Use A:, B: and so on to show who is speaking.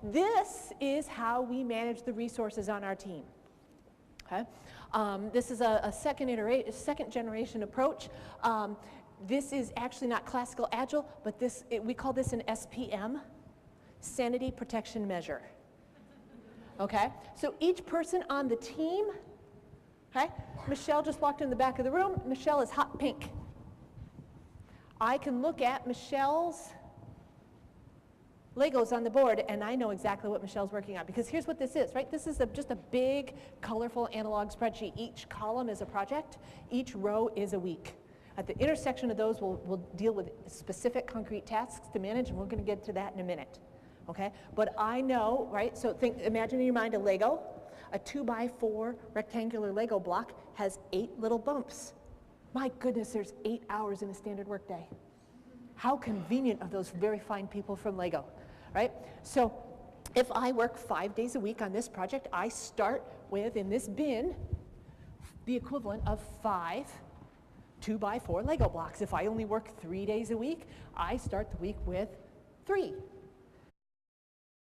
A: this is how we manage the resources on our team. Okay? This is a second generation approach. This is actually not classical agile, but we call this an SPM, sanity protection measure. Okay? So each person on the team, okay? Michelle just walked in the back of the room. Michelle is hot pink. I can look at Michelle's Legos on the board, and I know exactly what Michelle's working on, because here's what this is, right? This is just a big, colorful analog spreadsheet. Each column is a project. Each row is a week. At the intersection of those, we'll deal with specific concrete tasks to manage, and we're going to get to that in a minute, okay? But I know, right? So imagine in your mind a Lego. A 2x4 rectangular Lego block has 8 little bumps. My goodness, there's 8 hours in a standard workday. How convenient of those very fine people from Lego. Right? So if I work 5 days a week on this project, I start with, in this bin, the equivalent of 5 2x4 Lego blocks. If I only work 3 days a week, I start the week with 3